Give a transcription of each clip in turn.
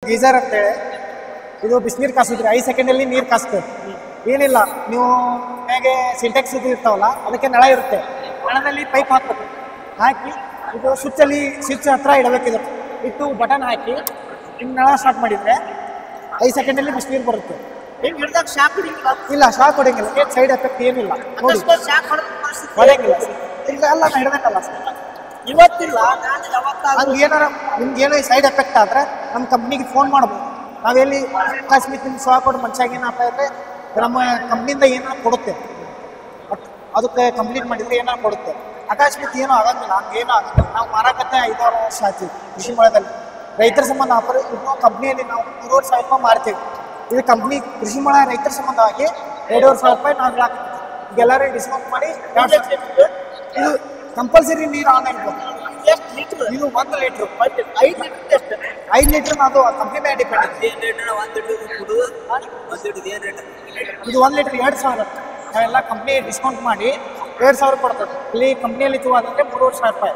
Geyser ಅಂತೇಳಿ ಇದು ಬಿಸಿನೀರು ಕಾಸಿದ್ರಿ 5 ಸೆಕೆಂಡಲ್ಲಿ ನೀರು ಕಾಸ್ತದೆ. ಏನಿಲ್ಲ, ನೀವು ಹೇಗೆ ಸಿಂಟೆಕ್ಸ್ ಇದು ಇರ್ತಾವಲ್ಲ ಅದಕ್ಕೆ ನಳ ಇರುತ್ತೆ, ನಳದಲ್ಲಿ ಪೈಪ್ ಹಾಕ್ಬೇಕು. ಹಾಕಿ ಇದು ಸ್ವಿಚ್ ಹತ್ರ ಇಡಬೇಕಿದೆ, ಇಟ್ಟು ಬಟನ್ ಹಾಕಿ ಹಿಂಗೆ ನಳ ಸ್ಟಾರ್ಟ್ ಮಾಡಿದರೆ 5 ಸೆಕೆಂಡಲ್ಲಿ ಬಿಸಿನೀರು ಬರುತ್ತೆ. ಇಲ್ಲ, ಶಾಕ್ ಹೊಡೆಯಂಗಿಲ್ಲ, ಏನು ಸೈಡ್ ಎಫೆಕ್ಟ್ ಏನಿಲ್ಲ ನೋಡಿ, ಹೊಡೆಯಂಗಿಲ್ಲ ಈಗ ಎಲ್ಲ ಹಿಡ್ದಕ್ಕಲ್ಲ ಸರ್. ಇವತ್ತಿಲ್ಲ ಹಂಗೆ ಏನಾರ ನಿಮ್ಗೆ ಏನೋ ಸೈಡ್ ಎಫೆಕ್ಟ್ ಆದರೆ ನಮ್ಮ ಕಂಪ್ನಿಗೆ ಫೋನ್ ಮಾಡ್ಬೋದು. ನಾವೆಲ್ಲಿ ಅಕಸ್ಮಾತ್ ನಿಮ್ಗೆ ಶಾಕ್ ಹೊಡೆದು ಮನುಷ್ಯಾಗ ಏನಪ್ಪ ಅಂದರೆ ನಮ್ಮ ಕಂಪ್ನಿಯಿಂದ ಏನಾರು ಕೊಡುತ್ತೆ, ಅದಕ್ಕೆ ಕಂಪ್ಲೀಟ್ ಮಾಡಿದರೆ ಏನಾರು ಕೊಡುತ್ತೆ. ಅಕಸ್ಮಾತ್ ಏನೂ ಆಗಂಗಿಲ್ಲ, ಹಂಗೇನೂ ಆಗಂಗಿಲ್ಲ. ನಾವು ಮಾರಾಕತ್ತೆ 5-6 ವರ್ಷ ಆಯ್ತು ಕೃಷಿ ಮೇಳದಲ್ಲಿ. ರೈತರ ಸಂಬಂಧ ಇದು ಕಂಪ್ನಿಯಲ್ಲಿ ನಾವು 3,500 ರೂಪಾಯಿ ಮಾರ್ತೀವಿ. ಇದು ಕಂಪ್ನಿ ಕೃಷಿ ಮೇಳ ರೈತರ ಸಂಬಂಧವಾಗಿ 2,500 ರೂಪಾಯಿ ನಾವು ಹಾಕ್ತೀವಿ. ಈಗೆಲ್ಲರೂ ಡಿಸ್ಕೌಂಟ್ ಮಾಡಿ ಇದು ಕಂಪಲ್ಸರಿ ನೀರು ಆನ್ ಇರ್ಬೋದು. ಇದು 1 ಲೀಟ್ರು 5 ಲೀಟ್ರ್ ಅದು ಕಂಪ್ನಿ ಮೇಲೆ ಡಿಪೆಂಡ್. ಇದು 1 ಲೀಟ್ರ್ 2,000. ನಾವೆಲ್ಲ ಕಂಪ್ನಿ ಡಿಸ್ಕೌಂಟ್ ಮಾಡಿ 2,000 ಕೊಡ್ತದೆ. ಇಲ್ಲಿ ಕಂಪ್ನಿಯಲ್ಲಿ ತಗೋದಂದ್ರೆ 3,500 ರೂಪಾಯಿ.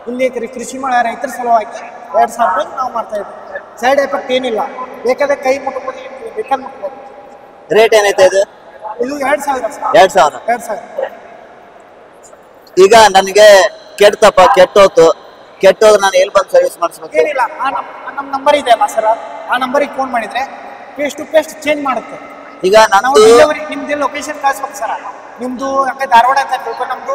ಇಲ್ಲಿ ಕೃಷಿ ಮೇಳ ರೈತರ ಸಲುವಾಗಿ 2,000 ರೂಪಾಯಿ ನಾವು ಮಾಡ್ತಾ ಇದ್ದೀವಿ. ಸೈಡ್ ಎಫೆಕ್ಟ್ ಏನಿಲ್ಲ, ಬೇಕಾದ್ರೆ ಕೈ ಮುಟ್ಬೋದು, ಬೇಕಾದ್ರೆ ಮುಟ್ಬೋದು. ರೇಟ್ ಏನೈತೆ ಇದು? ಇದು 2,000 ಸರ್. 2,000. ಈಗ ನನಗೆ ಕೆಟ್ಟೋದ್ರೆ ನಾನು ಎಲ್ಲಿ ಬಂದು ಸರ್ವಿಸ್ ಮಾಡಿಸ್ಬೇಕು? ಏನಿಲ್ಲ, ನಮ್ಮ ನಂಬರ್ ಇದೆ ಅಲ್ಲ ಸರ್, ಆ ನಂಬರಿಗೆ ಫೋನ್ ಮಾಡಿದ್ರೆ ಪೇಸ್ಟ್ ಟು ಪೇಸ್ಟ್ ಚೇಂಜ್ ಮಾಡುತ್ತೆ. ಈಗ ನಾವು ಡೆಲಿವರಿ ನಿಮ್ದು ಲೊಕೇಶನ್ ಕಳಿಸ್ಬೇಕು ಸರ್. ನಿಮ್ಮದು ಯಾಕೆ ಧಾರವಾಡ ಅಂತ ತಿಳ್ಕೊಂಡು ನಮ್ಮದು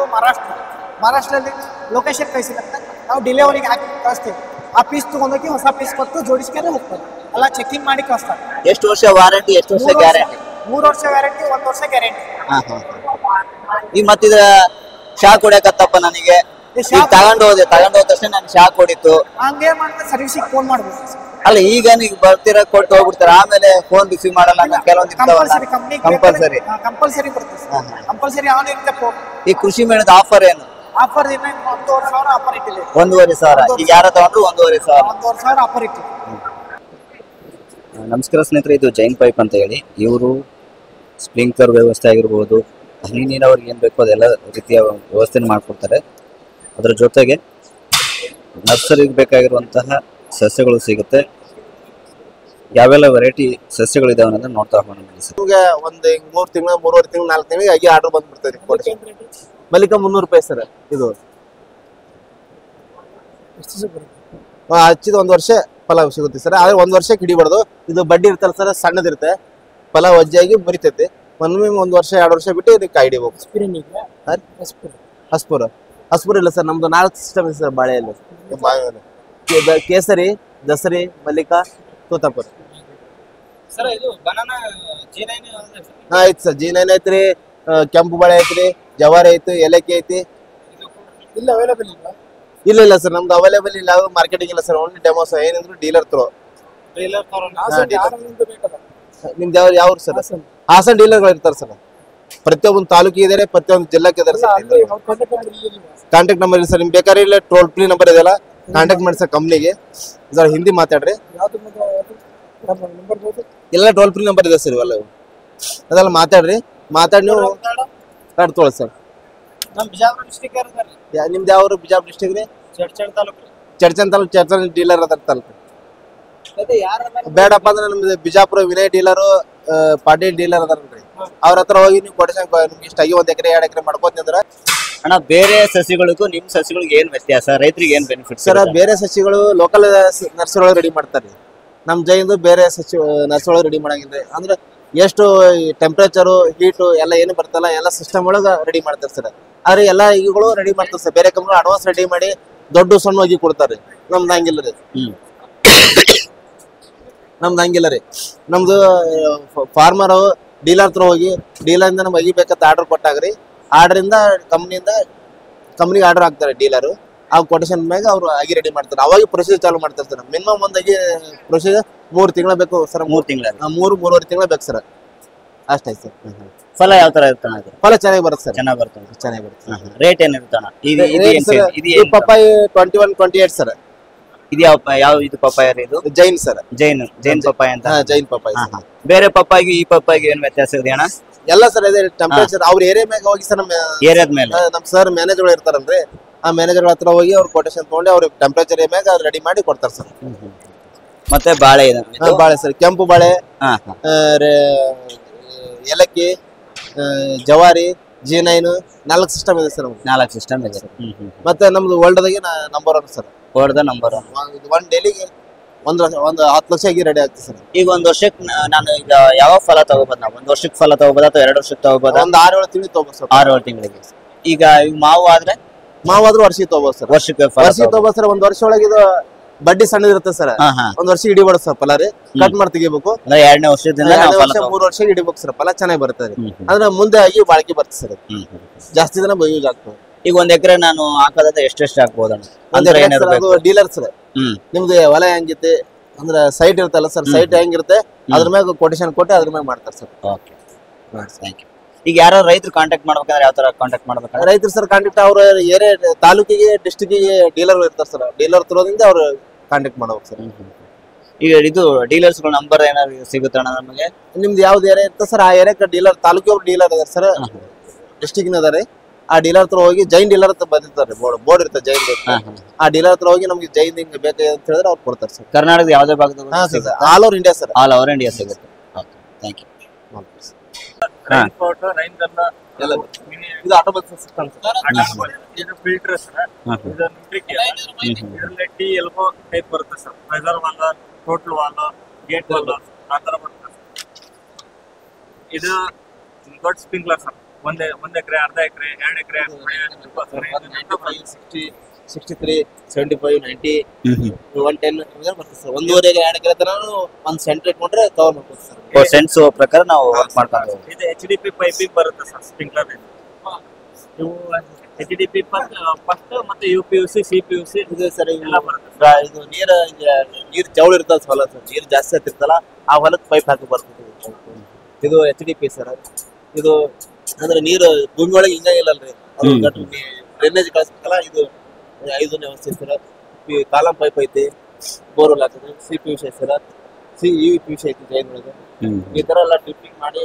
ಮಹಾರಾಷ್ಟ್ರದಲ್ಲಿ ಲೊಕೇಶನ್ ಕಳಿಸಿದಂತೆ ನಾವು ಡೆಲಿವರಿಗೆ ಹಾಕಿ ಕಳಿಸ್ತೀವಿ. ಆ ಪೀಸ್ ತೊಗೊಂಡೋಗಿ ಹೊಸ ಪೀಸ್ ಕೊಟ್ಟು ಜೋಡಿಸ್ಕೊಂಡು ಹೋಗ್ತಾರೆ. ಎಲ್ಲ ಚೆಕಿಂಗ್ ಮಾಡಿ ಕಳಿಸ್ತಾರೆ. ಎಷ್ಟು ವರ್ಷ ವಾರಂಟಿ, ಎಷ್ಟು ವರ್ಷ ಗ್ಯಾರಂಟಿ? 3 ವರ್ಷ ವ್ಯಾರಂಟಿ, 1 ವರ್ಷ ಗ್ಯಾರಂಟಿ. ಈಗ ಮತ್ತಿದ್ರ ಶಾಕ್ ಹೊಡ್ಯಾಕತ್ತಪ್ಪ ನನಗೆ, ತಗೊಂಡು ಹೋದ ತಕ್ಷಣ ನನ್ಗೆ ಶಾಕ್ ಹೊಡಿತು, ಹಂಗೆ ಮಾಡಿದ್ರೆ ಸರ್ವಿಸಿಗೆ ಫೋನ್ ಮಾಡ್ಬೋದು. ಅಲ್ಲ ಈಗ ನೀವು ಬರ್ತೀರ ಕೊಟ್ಟು ಹೋಗ್ಬಿಡ್ತಾರ, ಆಮೇಲೆ ಫೋನ್ ರಿಸೀವ್ ಮಾಡಲ್ಲ ಕೆಲವೊಂದು ಕಂಪಲ್ಸರಿ ಬರುತ್ತೆ ಸರ್. ಕಂಪಲ್ಸರಿ ಆನ್ ಇರುತ್ತೆ ಫೋನ್. ಈ ಕೃಷಿ ಮೇಳದ ಆಫರ್ ಏನು? ಆಫರ್ ಇನ್ನ 1,500 ಆಫರ್ ಇಟ್ಟಿದೆ. 1,500. ಈಗ ಯಾರ ತಗೊಂಡ್ರು 1,500. 1,500 ಆಫರ್ ಇಟ್ಟಿದೆ. ನಮಸ್ಕಾರ ಸ್ನೇಹಿತರೆ, ಇದು ಜೈನ್ ಪೈಪ್ ಅಂತ ಹೇಳಿ. ಇವರು ಸ್ಪ್ರಿಂಕ್ಲರ್ ವ್ಯವಸ್ಥೆ ಆಗಿರ್ಬೋದು, ಹನಿ ನೀರಾವರಿಗೆ ಏನು ಬೇಕೋ ಅದೆಲ್ಲ ರೀತಿಯ ವ್ಯವಸ್ಥೆನ ಮಾಡಿಕೊಡ್ತಾರೆ. ಅದರ ಜೊತೆಗೆ ನರ್ಸರಿಗೆ ಬೇಕಾಗಿರುವಂತಹ ಸಸ್ಯಗಳು ಸಿಗುತ್ತೆ. ಯಾವೆಲ್ಲ ವೆರೈಟಿ ಸಸ್ಯಗಳಿದಾವೆ ಅನ್ನೋದನ್ನ ನೋಡ್ತಾ ಹೋಗೋಣ ಬನ್ನಿ ಸರ್. ನಿಮಗೆ ಒಂದು 3 ತಿಂಗಳು 3.5 ತಿಂಗಳು 4 ತಿಂಗಳಿಗೆ ಆಗಿ ಆರ್ಡರ್ ಬಂದ್ಬಿಡ್ತದೆ. ಮಲ್ಲಿಕಾ 300 ರೂಪಾಯಿ ಸರ್. ಇದು ಹಚ್ಚಿದ 1 ವರ್ಷ ಫಲ ಸಿಗುತ್ತೆ ಸರ್. ಆದ್ರೆ 1 ವರ್ಷಕ್ಕೆ ಹಿಡಿಬಾರ್ದು. ಇದು ಬಡ್ಡಿ ಇರ್ತಲ್ಲ ಸರ್, ಸಣ್ಣದಿರುತ್ತೆ, ಫಲ ವಜ್ಜಾಗಿ ಮುರಿತೈತಿ. ಒಮ್ಮೆ 1 ವರ್ಷ 2 ವರ್ಷ ಬಿಟ್ಟು ಇದಕ್ಕೆ ಹಿಡಿಬೇಕು. ಹಸ್ಪುರ ಇಲ್ಲ ಸರ್, ನಮ್ದು 4 ಸಿಸ್ಟಮ್ ಇದೆ ಸರ್. ಬಾಳೆಯಲ್ಲಿ ಕೇಸರಿ, ದಸರಿ, ಮಲ್ಲಿಕಾ, ತೋತಾಪುರ. ಐತಿ ಸರ್. G9 ಐತ್ರಿ, ಕೆಂಪು ಬಾಳೆ ಐತ್ರಿ, ಜವಾರಿ ಐತಿ, ಏಲಕ್ಕಿ ಐತಿ. ಇಲ್ಲ ಸರ್, ನಮ್ದು ಅವೈಲೇಬಲ್ ಇಲ್ಲ, ಮಾರ್ಕೆಟಿಂಗ್ ಇಲ್ಲ ಸರ್. Only demos. ಏನಿದ್ರು ಡೀಲರ್ ತ್ರೋ. ನಿಮ್ದು ಯಾವ ಸರ್? ಹಾಸನ್ ಡೀಲರ್ಗಳು ಇರ್ತಾರೆ ಸರ್. ಪ್ರತಿಯೊಂದು ತಾಲೂಕಿಗೆ ಇದಾರೆ, ಪ್ರತಿಯೊಂದು ಜಿಲ್ಲಾಕ್ಕೆ ಇದಾರೆ ಸರ್. ಕಾಂಟ್ಯಾಕ್ಟ್ ನಂಬರ್ ಇಲ್ಲ ಸರ್. ನಿಮ್ಗೆ ಬೇಕಾದ್ರೆ ಇಲ್ಲ ಟೋಲ್ ಫ್ರೀ ನಂಬರ್ ಇದೆಯಲ್ಲ, ಕಾಂಟ್ಯಾಕ್ಟ್ ಮಾಡಿ ಸರ್ ಕಂಪ್ನಿಗೆ. ಸರ್ ಹಿಂದಿ ಮಾತಾಡ್ರಿ. ಎಲ್ಲ ಟೋಲ್ ಫ್ರೀ ನಂಬರ್ ಇದೆ ಸರ್. ಇವೆಲ್ಲ ಅದೆಲ್ಲ ಮಾತಾಡ್ರಿ. ಮಾತಾಡಿ ನೀವು ಕಾರ್ಡ್ ತೊಗೊಳಿ ಸರ್. ನಿಮ್ದು ಯಾವ ಬಿಜಾಪುರ ಡಿಸ್ಟ್ರಿಕ್ಟ್ ರೀ? ಚಡ್ಚನ್ ತಾಲೂಕು. ಚಡ್ಚನ್ ಡೀಲರ್ ಅದ ತಾಲೂಕು. ಬೇಡಪ್ಪ ಅಂದ್ರೆ ನಮ್ದು ಬಿಜಾಪುರ ವಿನಯ್ ಡೀಲರು, ಪಾಟೀಲ್ ಡೀಲರ್ ಅದಾರಲ್ರಿ, ಅವ್ರ ಹತ್ರ ಹೋಗಿ ನೀವು ಕೊಡಿಸಂಗ್ ನಿಮ್ಗೆ ಇಷ್ಟಾಗಿ 1 ಎಕರೆ 2 ಎಕರೆ ಮಾಡ್ಕೋತಿದ್ರ. ಅಣ್ಣ, ಬೇರೆ ಸಸಿಗಳಿಗೂ ನಿಮ್ ಸಸಿಗಳಿಗೆ ಏನ್ ವ್ಯತ್ಯಾಸ? ರೈತರಿಗೆ ಏನ್ ಬೆನಿಫಿಟ್ ಸರ್? ಬೇರೆ ಸಸಿಗಳು ಲೋಕಲ್ ನರ್ಸರಿ ಒಳಗೆ ರೆಡಿ ಮಾಡ್ತಾರೆ. ನಮ್ ಜೈನ್ದು ಬೇರೆ ಸಸಿ ನರ್ಸರಿ ಒಳಗೆ ರೆಡಿ ಮಾಡಂಗಿಲ್ರಿ. ಅಂದ್ರೆ ಎಷ್ಟು ಟೆಂಪ್ರೇಚರು, ಹೀಟು ಎಲ್ಲ ಏನು ಬರ್ತಲ್ಲ ಎಲ್ಲ ಸಿಸ್ಟಮ್ ಒಳಗೆ ರೆಡಿ ಮಾಡ್ತಾರೆ ಸರ್. ಆದ್ರೆ ಎಲ್ಲ ಈಗಗಳು ರೆಡಿ ಮಾಡ್ತಾರೆ ಸರ್. ಬೇರೆ ಕಂಪ್ನಿ ಅಡ್ವಾನ್ಸ್ ರೆಡಿ ಮಾಡಿ ದೊಡ್ಡ ಸಣ್ಣ ಹೋಗಿ ಕೊಡ್ತಾರೆ. ನಮ್ದು ಹಂಗಿಲ್ಲ ರೀ. ನಮ್ದು ಫಾರ್ಮರ್ ಡೀಲರ್ ಹತ್ರ ಹೋಗಿ ಡೀಲರಿಂದ ನಮ್ಗೆ ಅಗಿಬೇಕಂತ ಆರ್ಡರ್ ಕೊಟ್ಟಾಗ್ರಿ. ಆರ್ಡರಿಂದ ಕಂಪ್ನಿಗೆ ಆರ್ಡರ್ ಹಾಕ್ತಾರೆ ಡೀಲರು. ಆ ಕೊಟೇಶನ್ ಮ್ಯಾಗ ಅವ್ರು ಆಗಿ ರೆಡಿ ಮಾಡ್ತಾರೆ. ಅವಾಗ ಪ್ರೊಸೀಜರ್ ಚಾಲು ಮಾಡ್ತಾರೆ ಸರ್. ಮಿನಿಮಮ್ ಒಂದಾಗಿ ಪ್ರೊಸೀಜರ್ 3 ತಿಂಗಳು ಬೇಕು ಸರ್. 3 ತಿಂಗಳ 3-3.5 ತಿಂಗಳು ಬೇಕು ಸರ್. ಅಷ್ಟೇ ಸರ್. ಫಲ ಯಾವ ತರ ಇರ್ತಾನ? ಫಲ ಚೆನ್ನಾಗಿ ಬರುತ್ತೆ ಸರ್. ಚೆನ್ನಾಗಿ ಬರುತ್ತೆ. ರೇಟ್ ಏನಿರ್ತಾನ? ಇದು ಪಪ್ಪಾಯಿ 21-28 ಸರ್. ಇದು ಯಾವ ಇದು ಪಪ್ಪಾಯ? ಇದು ಜೈನ್ ಸರ್. ಜೈನ್ ಪಪ್ಪಾಯ ಅಂತ. ಜೈನ್ ಪಪ್ಪಾಯಿ. ಬೇರೆ ಪಪ್ಪಾಯಿಗೂ ಈ ಪಪ್ಪಾಯಿಗೂ ಏನ್ ವ್ಯತ್ಯಾಸ ಇದೆ ಅಣ್ಣ? ಎಲ್ಲ ಸರ್ ಇದೆ ಟೆಂಪರೇಚರ್. ಅವ್ರ ಏರಿಯಾ ಮ್ಯಾಗ ಹೋಗಿ ಸರ್, ನಮ್ಮ ಏರಿಯಾದ ಮೇಲೆ ನಮ್ ಸರ್ ಮ್ಯಾನೇಜರ್ ಇರ್ತಾರಲ್ರಿ, ಆ ಮ್ಯಾನೇಜರ್ ಹತ್ರ ಹೋಗಿ ಅವ್ರ ಕೊಟೇಶನ್ ತಗೊಂಡು ಅವ್ರಿಗೆ ಟೆಂಪರೇಚರ್ ಮ್ಯಾಗ ರೆಡಿ ಮಾಡಿ ಕೊಡ್ತಾರೆ ಸರ್. ಮತ್ತೆ ಬಾಳೆ ಇದೆ ಬಾಳೆ ಸರ್, ಕೆಂಪು ಬಾಳೆ, ಹಾ ಏಲಕ್ಕಿ, ಜವಾರಿ, G9 4 ಸಿಸ್ಟಮ್ ಇದೆ ಸರ್. 4 ಸಿಸ್ಟಮ್ ಇದೆ. ಮತ್ತೆ ನಮ್ದು ವರ್ಲ್ಡ್ದಾಗೆ ನಂಬರ್ 1 ಸರ್. World number 1. ಒಂದು ಡೈಲಿಗೆ ಒಂದು 10 ಲಕ್ಷ ಆಗಿ ರೆಡಿ ಆಗ್ತದೆ ಸರ್. ಈಗ ಒಂದ್ ವರ್ಷಕ್ಕೆ ನಾನು ಈಗ ಯಾವ ಫಲ ತಗೋಬಹುದು? ನಾವು ಒಂದ್ ವರ್ಷಕ್ಕೆ ಫಲ ತಗೋಬೋದಾ ಅಥವಾ 2 ವರ್ಷಕ್ಕೆ ತಗೋಬೋದಾ? ಒಂದು 6-7 ತಿಂಗಳು ತಗೋಬೋದು ಸರ್. 6-7 ತಿಂಗಳಿಗೆ. ಈಗ ಮಾವು ಆದ್ರೆ ವರ್ಷಕ್ಕೆ ತಗೋಬೋದು ಸರ್. ವರ್ಷಕ್ಕೆ ತಗೋಬೋದು ಸರ್. ಒಂದ್ ವರ್ಷ ಒಳಗೆ ಇದು ಬಡ್ಡಿ ಸಣ್ಣದಿರುತ್ತೆ ಸರ್. ಒಂದ್ ವರ್ಷ ಹಿಡಿಬಾರ್ದು ಸರ್ ಫಲ ರೀ. ಕಟ್ ಮಾಡಿ ತೆಗಿಬೇಕು. 2ನೇ ವರ್ಷದಿಂದ 3 ವರ್ಷ ಹಿಡಿಬೇಕು ಸರ್. ಫಲ ಚೆನ್ನಾಗಿ ಬರುತ್ತೆ. ಅಂದ್ರೆ ಮುಂದೆ ಆಗಿ ಬಾಳಿಕೆ ಬರ್ತದೆ ಸರ್. ಜಾಸ್ತಿ ದಿನ ಯೂಸ್ ಆಗ್ತದೆ. ಈಗ 1 ಎಕರೆ ನಾನು ಹಾಕೋದಾದ್ರೆ ಎಷ್ಟು ಹಾಕ್ಬೋದಣ್ಣ? ಅದು ಡೀಲರ್ ಸರ್. ನಿಮ್ದು ಹೊಲ ಹೆಂಗಿತ್ತೆ ಅಂದ್ರೆ ಸೈಟ್ ಇರ್ತಲ್ಲ ಸರ್, ಸೈಟ್ ಹೆಂಗಿರುತ್ತೆ ಅದ್ರ ಮ್ಯಾಗ ಕೊಟೇಶನ್ ಕೊಟ್ಟು ಅದ್ರ ಮ್ಯಾಗ ಮಾಡ್ತಾರೆ ಸರ್. Okay, thank you. ಈಗ ಯಾರೋ ರೈತರು ಕಾಂಟ್ಯಾಕ್ಟ್ ಮಾಡ್ಬೇಕಂದ್ರೆ ಯಾವ ತರ ಕಾಂಟ್ಯಾಕ್ಟ್ ಮಾಡ್ಬೇಕಂದ್ರೆ? ರೈತರು ಸರ್ ಕಾಂಟ್ಯಾಕ್ಟ್ ಅವ್ರ ಏರಿಯಾ ತಾಲೂಕಿಗೆ ಡಿಸ್ಟ್ರಿಕ್ಟಿಗೆ ಡೀಲರ್ ಇರ್ತಾರೆ ಸರ್. ಡೀಲರ್ ತರೋದ್ರಿಂದ ಅವ್ರು ಕಾಂಟ್ಯಾಕ್ಟ್ ಮಾಡ್ಬೇಕು ಸರ್. ಈಗ ಇದು ಡೀಲರ್ಸ್ ಗಳ ನಂಬರ್ ಏನಾದ್ರು ಸಿಗುತ್ತಣ್ಣ ನಮಗೆ? ನಿಮ್ದು ಯಾವ್ದು ಏರಿಯಾ ಇರ್ತದೆ ಸರ್ ಆ ಏರಿಯಾಕ್ಕೆ ಡೀಲರ್, ತಾಲೂಕಿಗೆ ಒಬ್ರು ಡೀಲರ್ ಇದಾರೆ ಸರ್, ಡಿಸ್ಟ್ರಿಕ್ಟ್ ಇದಾರೆ. ಆ ಡೀಲರ್ ಹತ್ರ ಹೋಗಿ ಜೈನ್ ಡೀಲರ್ ಅಂತ ಬಂದಿರ್ತಾರೆ, ಬೋರ್ಡ್ ಇರುತ್ತೆ ಜೈನ್. ಆ ಡೀಲರ್ ಹತ್ರ ಹೋಗಿ ನಮ್ಗೆ ಜೈನ್ ಹಿಂಗ್ ಬೇಕು ಅಂತ ಹೇಳಿದ್ರೆ ಅವ್ರು ಕೊಡ್ತಾರೆ ಸರ್. ಕರ್ನಾಟಕದ ಯಾವ್ದೇ ಭಾಗದ? All over India sir. All over India ಸಿಗುತ್ತೆ. Okay, thank you. ಇದು ಆಟೋಮೆಟಿಕ್ ಸಿಸ್ಟಮ್ ಸರ್. ಇದು ಫಿಲ್ಟರ್ ಸರ್. ಇದು ಇದರಲ್ಲಿ ಟಿ ಎಲ್ಬೋ ಟೈಪ್ ಬರುತ್ತೆ sir. Pressure valve, total valve, gate valve ಆ ತರ ಬರುತ್ತೆ ಸರ್. ಇದು ದೊಡ್ಡ ಸ್ಪ್ರಿಂಕ್ಲರ್ ಸರ್. ಒಂದ್ ಎಕರೆ, ಅರ್ಧ ಎಕರೆ, 2 ಎಕರೆ, 63, 75, 90, 110 ಬರ್ತದೆ ಸರ್. 1.5 2 ಎಕರೆ ತನಕ ಒಂದು ಸೆಂಟರ್ ಇಟ್ಕೊಂಡ್ರೆ ಕವರ್ ಮಾಡ್ಬೋದು ಸರ್. ಸೆನ್ಸ್ ಪ್ರಕಾರ ನಾವು ವರ್ಕ್ ಮಾಡ್ಕೊಂಡು. ಇದು HDP ಪೈಪಿಂಗ್ ಬರುತ್ತೆ ಸರ್ ಸ್ಪ್ರಿಂಕ್ಲರ್. ಇವು HDP ಫಸ್ಟ್ ಮತ್ತೆ UPVC, CPVC ಇದು ಸರ್ ಎಲ್ಲ ಬರುತ್ತೆ. ಇದು ನೀರು ಜವಳ ಇರ್ತದೆ ಹೊಲ ಸರ್. ನೀರು ಜಾಸ್ತಿ ಆಗ್ತಿರ್ತಲ್ಲ ಆ ಹೊಲಕ್ಕೆ ಪೈಪ್ ಹಾಕಿ ಬರ್ತದೆ. ಇದು HDP ಸರ್. ಇದು ಅಂದ್ರೆ ನೀರು ಭೂಮಿ ಒಳಗೆ ಹಿಂಗಾಗಿಲ್ಲಲ್ರಿ, ಅದು ಡ್ರೈನೇಜ್ ಕಳಿಸ್ಬೇಕಲ್ಲ. ಇದು 5ನೇ ವ್ಯವಸ್ಥೆ ಸರ್. ಕಾಲಂ ಪೈಪ್ ಐತಿ, ಬೋರ್ವೆಲ್ ಹಾಕಿದ್ರೆ. CPVC ಸರ್, UPVC ಐತಿ ಜೈನ್ ಒಳಗೆ. ಈ ತರ ಎಲ್ಲ ಡ್ರಿಪ್ಪಿಂಗ್ ಮಾಡಿ